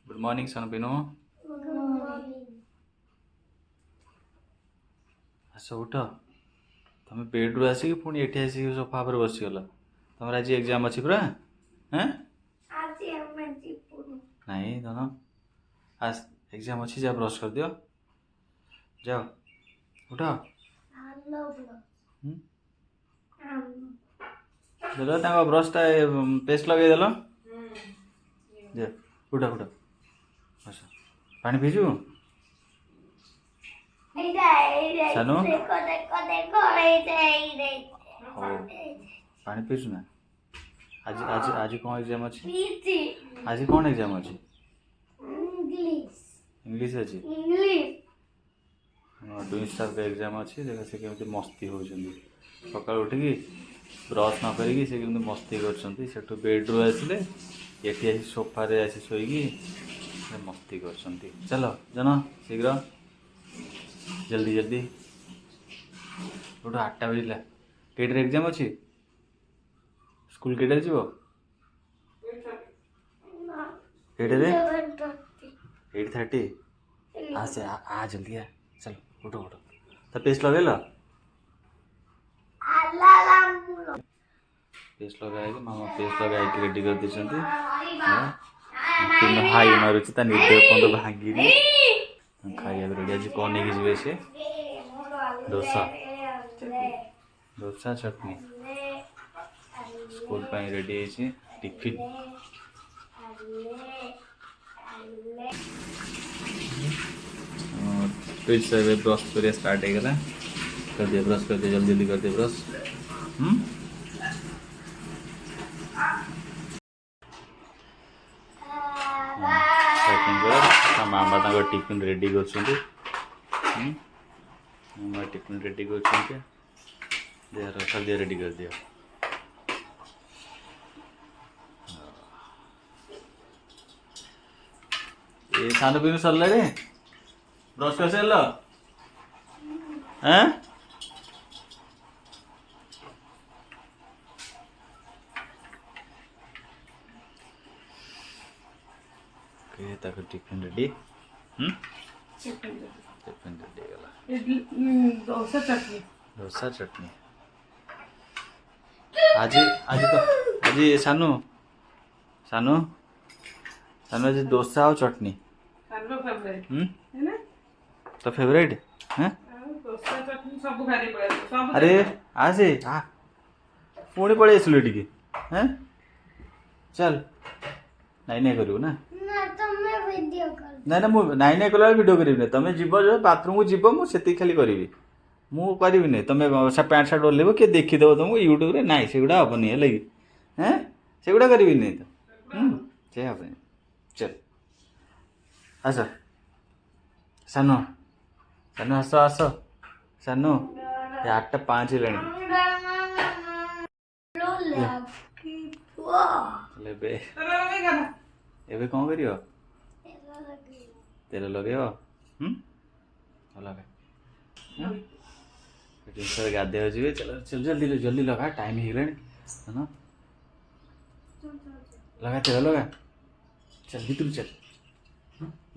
Good morning sun पिनो आस उठ तुम बेड्रु आसिक पुणी एठी आसिक सोफा पर बसीगल तुम आज एग्जाम अच्छी पूरा हाँ नहीं धन आज एग्जाम अच्छी जा ब्रश कर दियो जाओ उठ देल ब्रशटा पेस्ट लगे देल दे उठ उठ बस पानी पीजु सानू पानी पीजु ना आज आज आज कौन एग्जाम अच्छी आज कौन एग्जाम अच्छी इंग्लिश अच्छी ट्विनस्टार का एग्जाम अच्छी देखा से केमती मस्ती होती सकाल उठिकी ब्रश न करिकी से केमती मस्ती कर बेड्रु आसिले ये आसी सोफा रे आसी शोईकी मस्ती कर चलो जन शीघ्र जल्दी जल्दी उठ 8टा बजला केटे एग्जाम अच्छी स्कूल केटे जीव केटे 8:30 आ से आ जल्दी आ चलो उठो उठो तो पेस्ट लगे लो पेस्ट लगा मामा पेस्ट लगा रेडी कर देछंती तीन हाई मारुची ता निदे पंद भांगी खाइया रेडी आज कौन नहीं जीवे से डोसा डोसा चटनी स्कूल पे रेडी है टिफिन फिर से ब्रश कर स्टार्ट हो गला कर दिया ब्रश कर दिया जल्दी जल्दी कर दिया ब्रश मामा तक टिफिन रेडी कर टिफिन रेडी कर रेडी कर दिया ये खाना पीना सरला रे ब्रश कर सार हाँ टिफिन रेडी टिफिन रेडी गला डोसा चटनी आज आज तो आज सानू सानू सानू आज डोसा और चटनी तो फेवरेट हैं अरे आज पुणी पड़े आसलु टी हैं चल नाई नाई करू ना ना ना मुझे नाई नाई कला वीडियो करी तुम जीव जो बाथरूम को जीव मुझे खाली करी मुझे नहीं तुम पैंट सार्ट ओल्ल किए देखीदेव तुमको यूट्यूब ना से गुड़ा हेनी है कि हैं से गुड़ा करी नहीं तो से हेनी चल आस सानू सानू आस आस सानू 8:05 एबे कौन करियो तेल लगे लगे गाधे जी चलो चल जल्दी जल्दी लगा टाइम हो ना लगा तेल लगा चल भीतर चल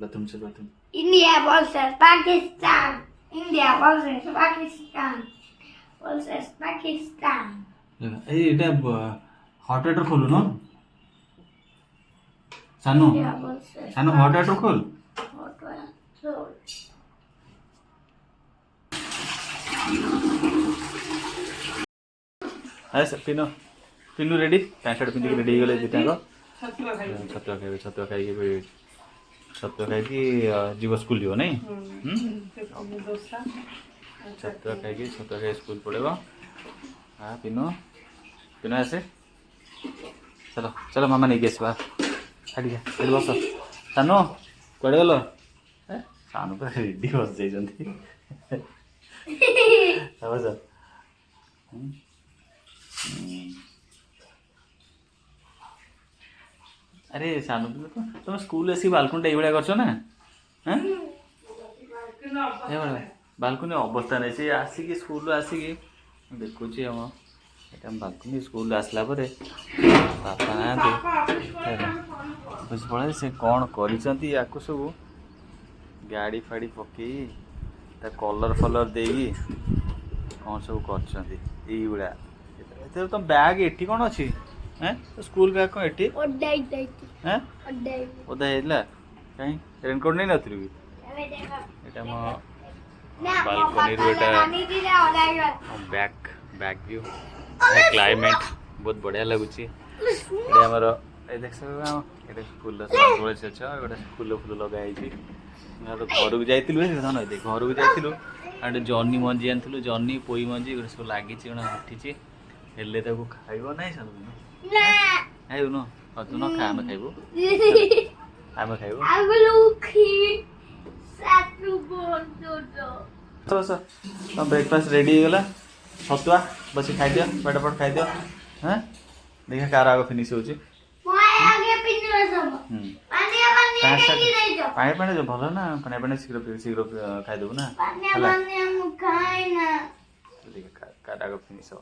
बाथरूम चल bathroom India versus Pakistan. India versus Pakistan. Versus Pakistan. ये हॉट वाटर खोलू ना सानू सानू हॉट वाटर खोल Hot water. है Pino Pinu ready pant shirt पिंधिक रेडी गले दिटा छतुआ खाई छतुआ खाई जीव स्कूल जीव नहीं छतुआ खाई स्कूल पड़ेगा हाँ पिनो पिनो ऐसे चलो चलो मामा नहीं गैस बाहर बस सानू कड़े गल सानू पूरा रेडी बस जाइए अरे सानू तुम स्कूल आसिक बालकुनी ये कर ना बालकुनी अवस्था नहीं से आसिक स्कूल आसिक देखुची हम ये बालकुनी स्कूल आसला बापा ना ଅଫିସ୍ ପଳାଏ ସେ କ'ଣ କରିଛନ୍ତି ୟାକୁ ସବୁ ଗାଡ଼ି ଫାଡ଼ି ପକେଇ ତା କଲର୍ ଫଲର୍ ଦେଇକି କ'ଣ ସବୁ କରିଛନ୍ତି ଏଇଭଳିଆ। ଏଥିରେ ତମ ବ୍ୟାଗ୍ ଏଠି କ'ଣ ଅଛି? ସ୍କୁଲ ବ୍ୟାଗ୍ କ'ଣ ଏଠି? ଓଦା ହେଇଥିଲା କାହିଁ ରେନକୋଟ୍ ନେଇ ନଥିଲୁ କି? ଏଇଟା ମୋ ବାଲକୋନିରୁ ଏଇଟା ବ୍ୟାକ୍ ଭ୍ୟୁ କ୍ଲାଇମେଟ୍ ବହୁତ ବଢ଼ିଆ ଲାଗୁଛି। ଏଇଟା ଆମର ଏଇ ଦେଖ ଏଇଟା ଫୁଲ ତୁଳସୀ ଗଛ ଗୋଟେ ଫୁଲ ଲଗା ହେଇଛି। ଘରକୁ ଯାଇଥିଲୁ ଘରକୁ ଯାଇଥିଲୁ ଆଉ ଗୋଟେ ଜହ୍ନି ମଞ୍ଜି ଆଣିଥିଲୁ ଜହ୍ନି ପୋଇ ମଞ୍ଜି ଗୋଟେ ସବୁ ଲାଗିଛି କ'ଣ ଉଠିଛି ହେଲେ ତାକୁ ଖାଇବ ନାହିଁ ସବୁଦିନ ଖାଇବୁନ ତୁ ନ ଖା ଆମେ ଖାଇବୁ ଆମେ ଖାଇବୁ। ବ୍ରେକଫାଷ୍ଟ ରେଡ଼ି ହେଇଗଲା ଛତୁଆ ବସି ଖାଇଦିଅ ପେଟ ପଟ ଖାଇଦିଅ। ଦେଖିଆ କାର ଆଗ ଫିନିସ୍ ହେଉଛି। ପାଣି ପାଣି ଭଲ ନା ପାଣି ପାଣି ଶୀଘ୍ର ଶୀଘ୍ର ଖାଇଦେବୁ ନା ହେଲା। କାର ଆଗ ଫିନିସ୍ ହବ।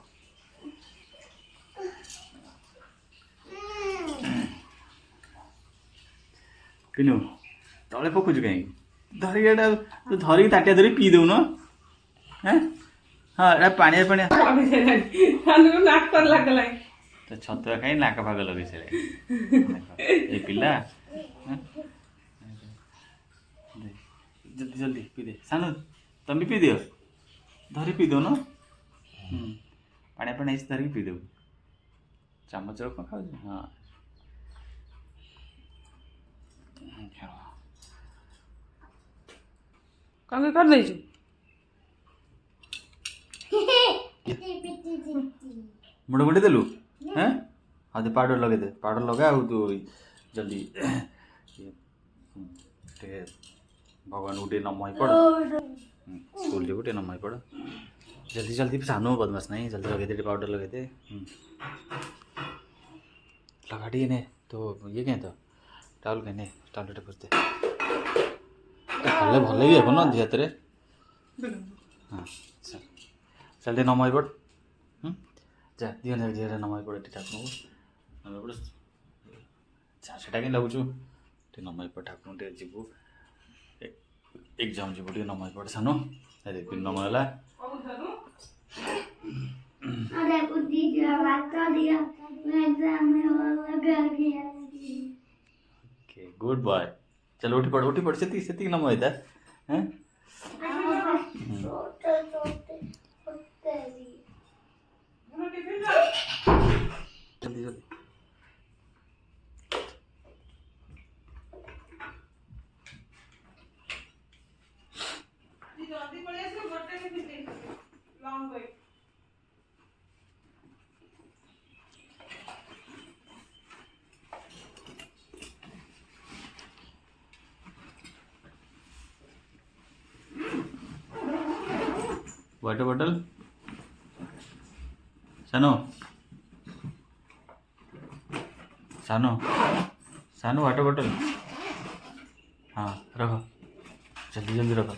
କିନୁ ତଳେ ପକଉଛୁ କାହିଁକି ଧରିକି ଏଇଟା ତୁ ଧରିକି ତାଟିଆ ଧରିକି ପିଇ ଦେଉନ। ହଁ ଏଇଟା ପାଣିଆ ପାଣିଆ ଛତୁଆ ଖାଇ ନାକ ଫାକ ଲଗେଇ ସାରିଲାଣି ଏଇ ପିଲା। ଜଲ୍ଦି ଜଲ୍ଦି ପିଇ ଦେ ସାନ ତମେ ପିଇ ଦିଅ ଧରି ପିଇ ଦେଉନ। ପାଣିଆ ପାଣି ହେଇଛି ଧରିକି ପିଇ ଦେବୁ ଚାମଚରେ କ'ଣ ଖାଉଛୁ? ହଁ କ'ଣ କରିଦେଇଛୁ? ମୁଣ୍ଡ ମୁଣ୍ଡି ଦେଲୁ ଆଉ ତୁ ପାଉଡ଼ର ଲଗେଇଦେ ପାଉଡ଼ର ଲଗା ଆଉ ତୁ ଜଲ୍ଦି ଟିକେ ଭଗବାନଙ୍କୁ ଟିକେ ନମ ହେଇ ପଡ଼ ସ୍କୁଲ ଯିବୁ ଟିକେ ନମ ହେଇ ପଡ଼ ଜଲ୍ଦି ଜଲ୍ଦି ସାନ ବଦମାସ ନାହିଁ ଜଲ୍ଦି ଲଗେଇଦେ ଟିକେ ପାଉଡ଼ର ଲଗେଇଦେ ଲଗା ଟିକେ ନେ ତୋ ଇଏ କାହିଁ ତ ଟାଉଲ୍ କାହିଁ ନେ ଟାଉଲ୍ ଟିକେ ପୋଛିଦେ ଭଲ ଭଲ ବି ହେବ ନା ଦି ହାତରେ। ହଁ ଚାଲ ଟିକେ ନମ ହେଇ ପଡ଼ ଯା ଦିଅ ଦିହରେ ନମ ହେଇ ପଡ଼ ଟିକେ ଠାକୁରଙ୍କୁ ନମ ହେଇ ପଡ଼ ସେଟା କେମିତି ଲାଗୁଛୁ ଟିକେ ନମ ହେଇ ପଡ଼ ଠାକୁରଙ୍କୁ ଟିକେ ଯିବୁ ଏକ୍ଜାମ୍ ଯିବୁ ଟିକେ ନମ ହେଇ ପଡ଼ ସାନ ନମ ହେଲା। गुड बॉय चलो उठी पड़ सेती नम होता है। जल्दी जल्दी वाटर बॉटल सानो सानो सानो वाटर बॉटल हाँ रखो जल्दी जल्दी रखो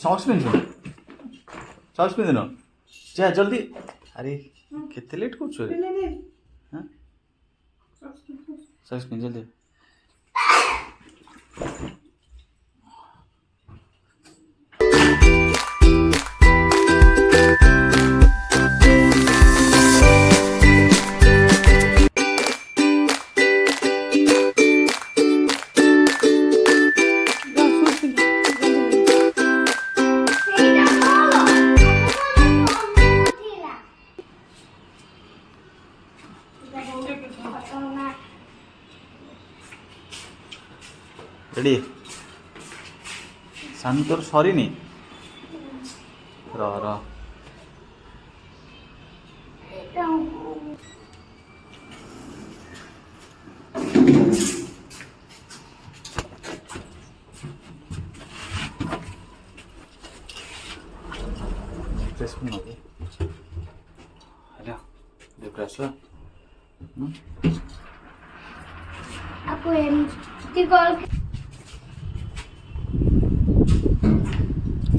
सॉक्स पिंध जा जल्दी अरे केते लेट कर सॉक्स पिंध जल्दी रेडी सान तोर सरी नहीं रह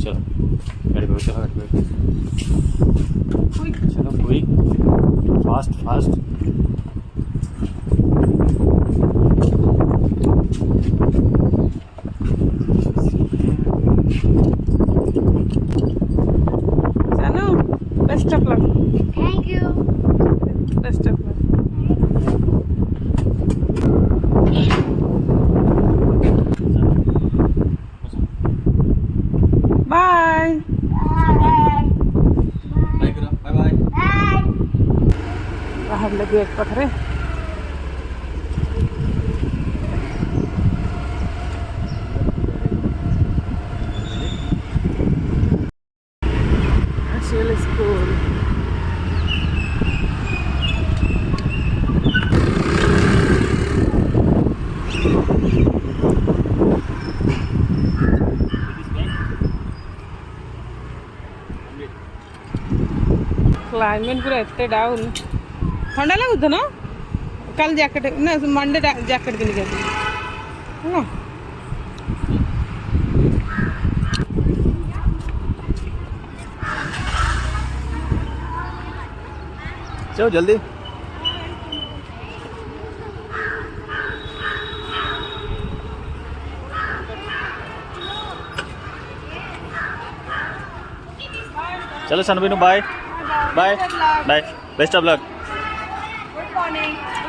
चलो गाड़ी पे चलो, गाड़ी पे चलो, quick, fast fast. Sanu, best of luck. Thank you. Best of luck. Bye. Bye. Bye करो, बाय बाय। Bye. ବାହାରିଲେ ଗେଟ୍ ପାଖରେ। ଆସିଗଲେ ସ୍କୁଲ। क्लाइमेट पूरा एते डाउन। ठंडा लगुत ना? कल जैकेट ना मंडे जैकेट किन के ना चलो जल्दी। चलो सनबीनू, bye bye bye, best of luck. Good morning.